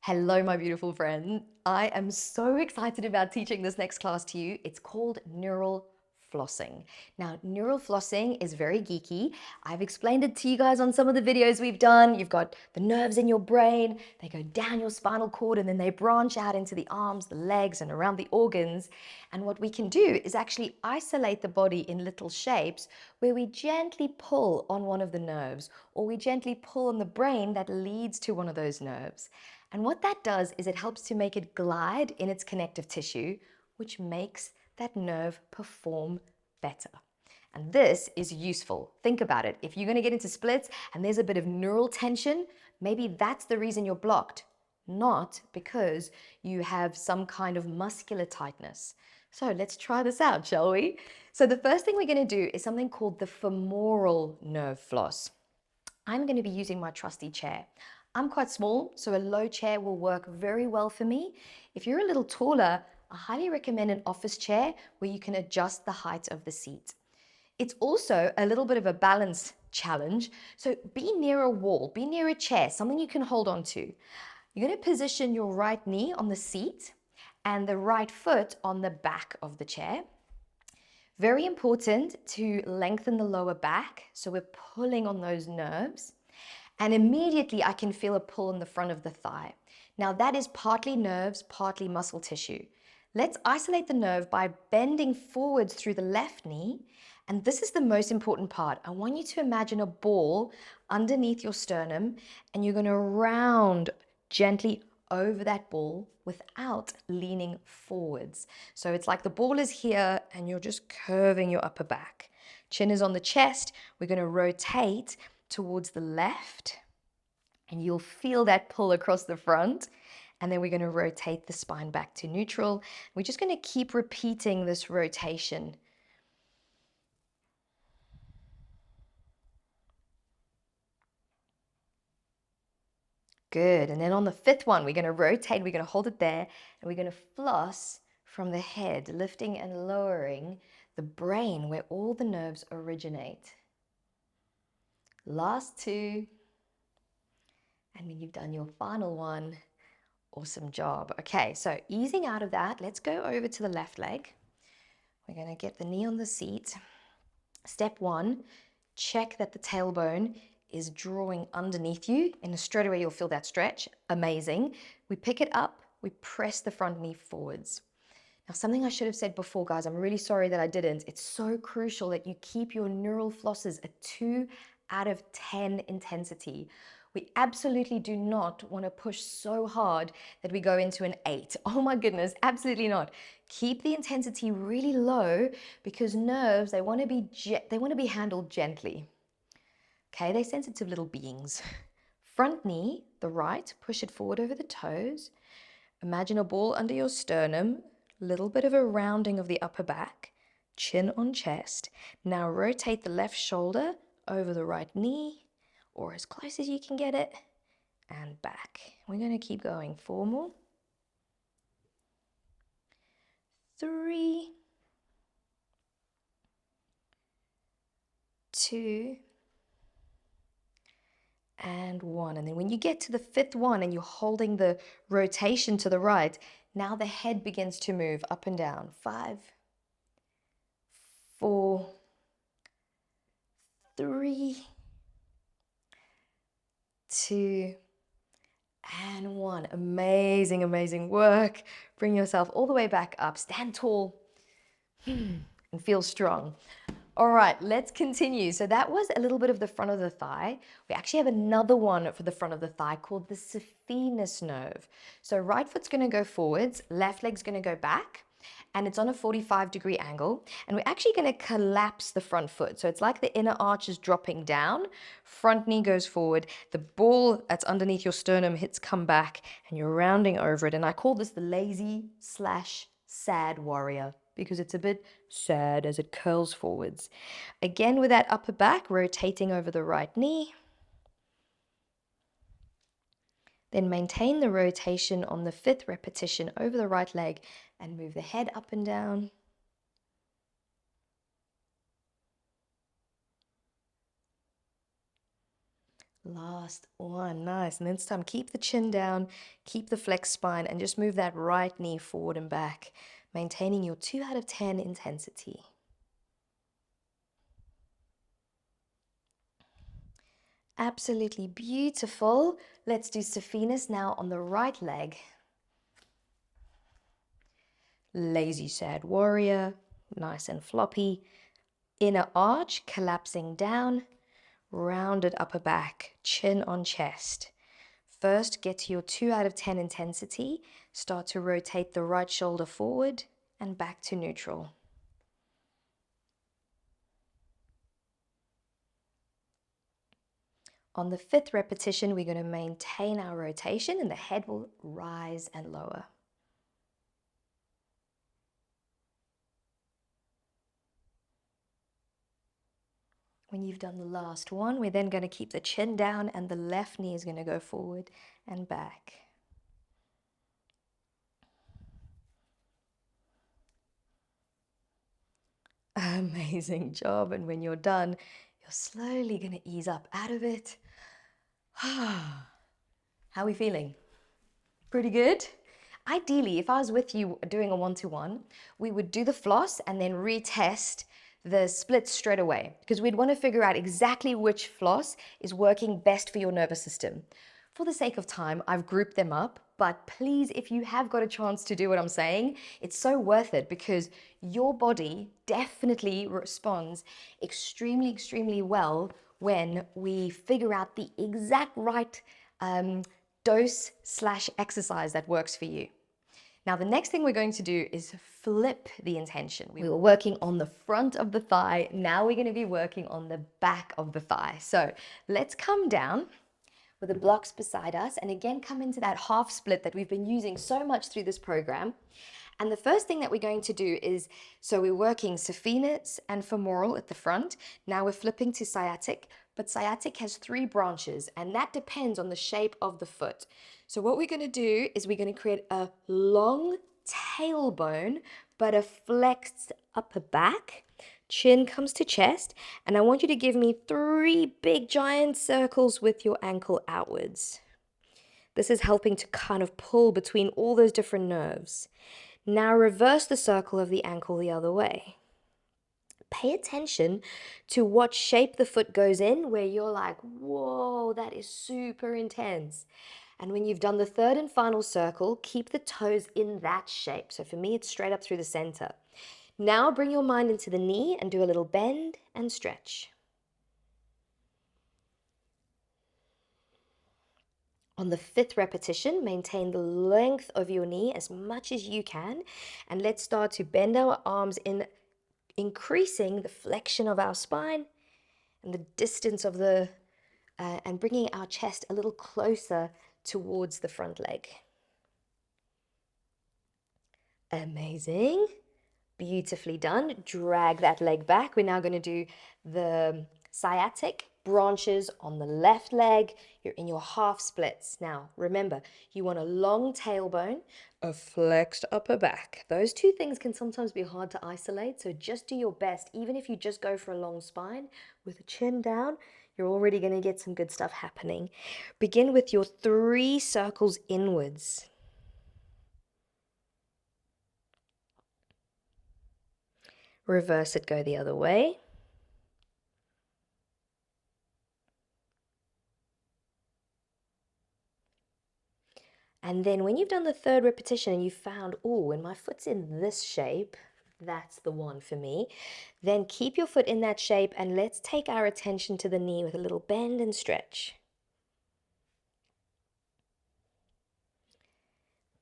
Hello, my beautiful friend. I am so excited about teaching this next class to you. It's called neural flossing. Now, neural flossing is very geeky. I've explained it to you guys on some of the videos we've done. You've got the nerves in your brain, they go down your spinal cord, and then they branch out into the arms, the legs, and around the organs. And what we can do is actually isolate the body in little shapes where we gently pull on one of the nerves, or we gently pull on the brain that leads to one of those nerves. And what that does is it helps to make it glide in its connective tissue, which makes that nerve perform better. And this is useful. Think about it. If you're going to get into splits and there's a bit of neural tension, maybe that's the reason you're blocked, not because you have some kind of muscular tightness. So let's try this out, shall we? So the first thing we're going to do is something called the femoral nerve floss. I'm going to be using my trusty chair. I'm quite small, so a low chair will work very well for me. If you're a little taller, I highly recommend an office chair where you can adjust the height of the seat. It's also a little bit of a balance challenge, so be near a wall, be near a chair, something you can hold on to. You're going to position your right knee on the seat and the right foot on the back of the chair. Very important to lengthen the lower back, so we're pulling on those nerves. And immediately I can feel a pull in the front of the thigh. Now that is partly nerves, partly muscle tissue. Let's isolate the nerve by bending forwards through the left knee. And this is the most important part. I want you to imagine a ball underneath your sternum, and you're going to round gently over that ball without leaning forwards. So it's like the ball is here and you're just curving your upper back. Chin is on the chest. We're going to rotate towards the left, and you'll feel that pull across the front. And then we're going to rotate the spine back to neutral. We're just going to keep repeating this rotation. Good. And then on the fifth one, we're going to rotate, we're going to hold it there, and we're going to floss from the head, lifting and lowering the brain where all the nerves originate. Last two. And when you've done your final one, awesome job. Okay, so easing out of that, let's go over to the left leg. We're going to get the knee on the seat. Step one, check that the tailbone is drawing underneath you, and straight away you'll feel that stretch. Amazing. We pick it up, we press the front knee forwards. Now, something I should have said before, guys, I'm really sorry that I didn't. It's so crucial that you keep your neural flosses a 2 out of 10 intensity. We absolutely do not want to push so hard that we go into an 8. Oh my goodness, absolutely not. Keep the intensity really low, because nerves, they want to be handled gently. Okay, they're sensitive little beings. Front knee, the right, push it forward over the toes. Imagine a ball under your sternum, little bit of a rounding of the upper back, chin on chest. Now rotate the left shoulder over the right knee, or as close as you can get it, and back. We're going to keep going. 4 more. 3, 2, and 1. And then when you get to the 5th one and you're holding the rotation to the right, now the head begins to move up and down. 5, 4, 3, 2, and 1. Amazing, amazing work. Bring yourself all the way back up. Stand tall and feel strong. All right, let's continue. So that was a little bit of the front of the thigh. We actually have another one for the front of the thigh called the saphenous nerve. So right foot's going to go forwards, left leg's going to go back, and it's on a 45-degree angle. And we're actually going to collapse the front foot. So it's like the inner arch is dropping down, front knee goes forward, the ball that's underneath your sternum hits come back, and you're rounding over it. And I call this the lazy/sad warrior, because it's a bit sad as it curls forwards. Again, with that upper back, rotating over the right knee. Then maintain the rotation on the 5th repetition over the right leg and move the head up and down. Last one, nice. And then this time, keep the chin down, keep the flexed spine, and just move that right knee forward and back, maintaining your 2 out of 10 intensity. Absolutely beautiful. Let's do Saphenous now on the right leg. Lazy sad warrior, nice and floppy. Inner arch, collapsing down. Rounded upper back, chin on chest. First, get to your 2 out of 10 intensity. Start to rotate the right shoulder forward and back to neutral. On the 5th repetition, we're going to maintain our rotation and the head will rise and lower. When you've done the last one, we're then going to keep the chin down and the left knee is going to go forward and back. Amazing job. And when you're done, you're slowly going to ease up out of it. How are we feeling? Pretty good? Ideally, if I was with you doing a one-to-one, we would do the floss and then retest the splits straight away because we'd want to figure out exactly which floss is working best for your nervous system. For the sake of time, I've grouped them up, but please, if you have got a chance to do what I'm saying, it's so worth it because your body definitely responds extremely, extremely well when we figure out the exact right dose/exercise that works for you. Now, the next thing we're going to do is flip the intention. We were working on the front of the thigh. Now we're going to be working on the back of the thigh. So let's come down with the blocks beside us and again come into that half split that we've been using so much through this program. And the first thing that we're going to do is, so we're working Saphenous and Femoral at the front. Now we're flipping to Sciatic, but Sciatic has 3 branches and that depends on the shape of the foot. So what we're going to do is we're going to create a long tailbone, but a flexed upper back. Chin comes to chest, and I want you to give me 3 big giant circles with your ankle outwards. This is helping to kind of pull between all those different nerves. Now reverse the circle of the ankle the other way. Pay attention to what shape the foot goes in, where you're like, whoa, that is super intense. And when you've done the 3rd and final circle, keep the toes in that shape. So for me, it's straight up through the center. Now bring your mind into the knee and do a little bend and stretch. On the 5th repetition, maintain the length of your knee as much as you can. And let's start to bend our arms in, increasing the flexion of our spine and the distance of the, and bringing our chest a little closer towards the front leg. Amazing. Beautifully done. Drag that leg back. We're now going to do the sciatic branches on the left leg. You're in your half splits. Now, remember, you want a long tailbone, a flexed upper back. Those 2 things can sometimes be hard to isolate, so just do your best. Even if you just go for a long spine with a chin down, you're already going to get some good stuff happening. Begin with your 3 circles inwards. Reverse it, go the other way. And then when you've done the 3rd repetition and you found, oh, when my foot's in this shape, that's the one for me, then keep your foot in that shape and let's take our attention to the knee with a little bend and stretch.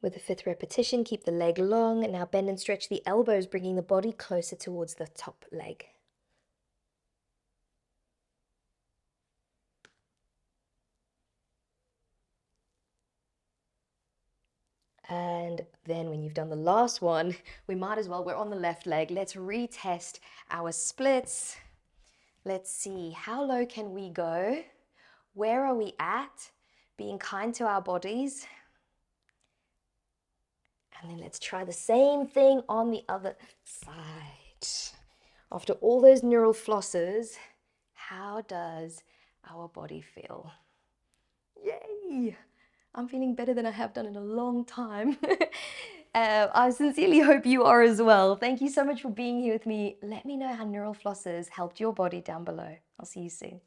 With the 5th repetition, keep the leg long and now bend and stretch the elbows, bringing the body closer towards the top leg. And then when you've done the last one, we might as well, we're on the left leg. Let's retest our splits. Let's see, how low can we go? Where are we at? Being kind to our bodies. And then let's try the same thing on the other side. After all those neural flosses, how does our body feel? Yay! I'm feeling better than I have done in a long time. I sincerely hope you are as well. Thank you so much for being here with me. Let me know how neural flosses helped your body down below. I'll see you soon.